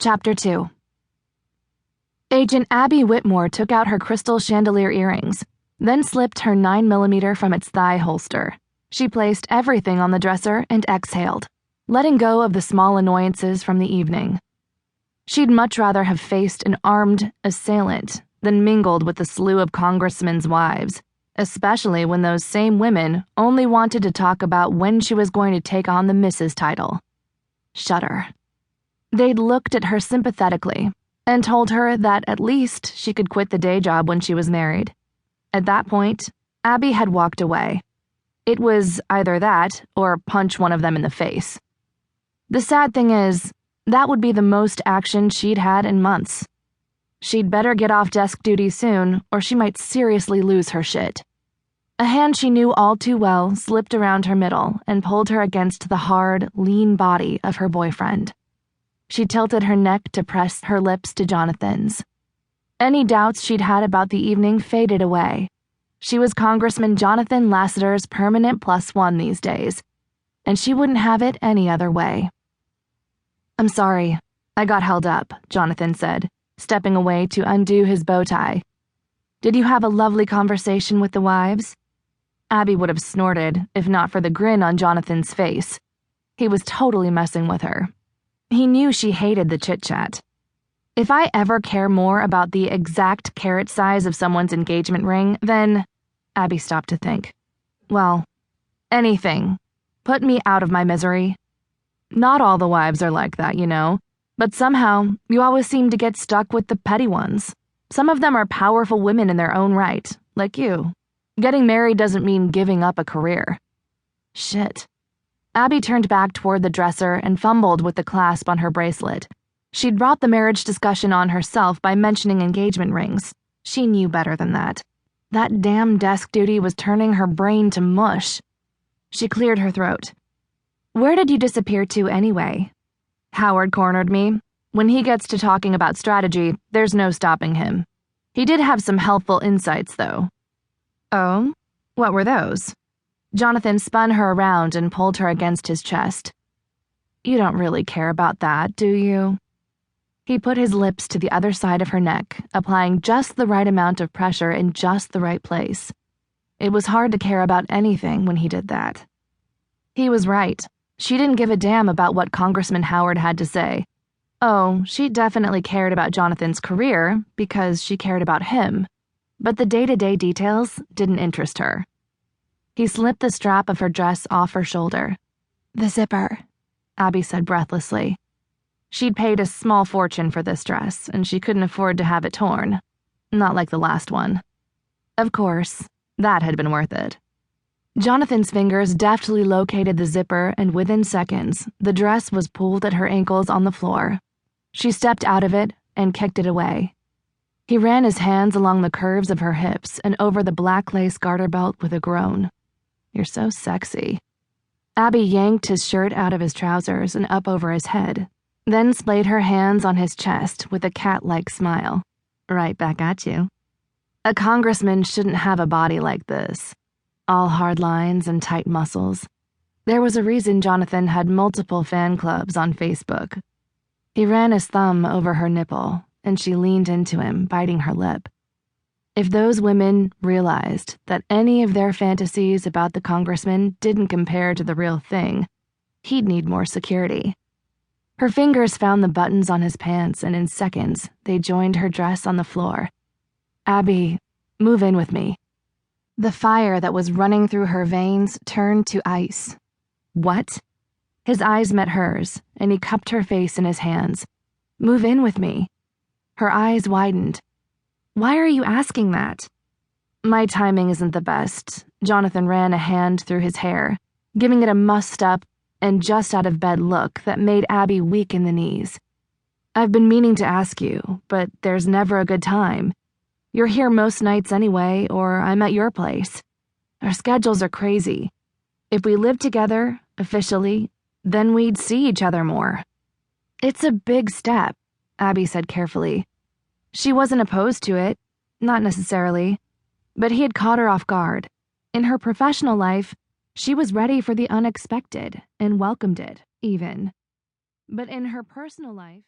Chapter 2. Agent Abbie Whitmore took out her crystal chandelier earrings, then slipped her 9mm from its thigh holster. She placed everything on the dresser and exhaled, letting go of the small annoyances from the evening. She'd much rather have faced an armed assailant than mingled with the slew of congressmen's wives, especially when those same women only wanted to talk about when she was going to take on the Mrs. title. Shudder. They'd looked at her sympathetically and told her that at least she could quit the day job when she was married. At that point, Abbie had walked away. It was either that or punch one of them in the face. The sad thing is, that would be the most action she'd had in months. She'd better get off desk duty soon, or she might seriously lose her shit. A hand she knew all too well slipped around her middle and pulled her against the hard, lean body of her boyfriend. She tilted her neck to press her lips to Jonathan's. Any doubts she'd had about the evening faded away. She was Congressman Jonathan Lassiter's permanent +1 these days, and she wouldn't have it any other way. "I'm sorry, I got held up," Jonathan said, stepping away to undo his bow tie. "Did you have a lovely conversation with the wives?" Abbie would have snorted if not for the grin on Jonathan's face. He was totally messing with her. He knew she hated the chit-chat. If I ever care more about the exact carat size of someone's engagement ring, then... Abbie stopped to think. Well, anything. Put me out of my misery. Not all the wives are like that, you know, but somehow you always seem to get stuck with the petty ones. Some of them are powerful women in their own right, like you. Getting married doesn't mean giving up a career. Shit. Abbie turned back toward the dresser and fumbled with the clasp on her bracelet. She'd brought the marriage discussion on herself by mentioning engagement rings. She knew better than that. That damn desk duty was turning her brain to mush. She cleared her throat. "Where did you disappear to anyway?" "Howard cornered me. When he gets to talking about strategy, there's no stopping him. He did have some helpful insights, though." "Oh? What were those?" Jonathan spun her around and pulled her against his chest. "You don't really care about that, do you?" He put his lips to the other side of her neck, applying just the right amount of pressure in just the right place. It was hard to care about anything when he did that. He was right. She didn't give a damn about what Congressman Howard had to say. Oh, she definitely cared about Jonathan's career because she cared about him, but the day-to-day details didn't interest her. He slipped the strap of her dress off her shoulder. "The zipper," Abbie said breathlessly. She'd paid a small fortune for this dress, and she couldn't afford to have it torn. Not like the last one. Of course, that had been worth it. Jonathan's fingers deftly located the zipper, and within seconds, the dress was pulled at her ankles on the floor. She stepped out of it and kicked it away. He ran his hands along the curves of her hips and over the black lace garter belt with a groan. "You're so sexy." Abbie yanked his shirt out of his trousers and up over his head, then splayed her hands on his chest with a cat-like smile. "Right back at you." A congressman shouldn't have a body like this. All hard lines and tight muscles. There was a reason Jonathan had multiple fan clubs on Facebook. He ran his thumb over her nipple, and she leaned into him, biting her lip. If those women realized that any of their fantasies about the congressman didn't compare to the real thing, he'd need more security. Her fingers found the buttons on his pants, and in seconds, they joined her dress on the floor. "Abbie, move in with me." The fire that was running through her veins turned to ice. "What?" His eyes met hers, and he cupped her face in his hands. "Move in with me." Her eyes widened. "Why are you asking that?" "My timing isn't the best." Jonathan ran a hand through his hair, giving it a mussed-up and just-out-of-bed look that made Abbie weak in the knees. "I've been meaning to ask you, but there's never a good time. You're here most nights anyway, or I'm at your place. Our schedules are crazy. If we lived together, officially, then we'd see each other more." "It's a big step," Abbie said carefully. She wasn't opposed to it, not necessarily, but he had caught her off guard. In her professional life, she was ready for the unexpected and welcomed it, even. But in her personal life...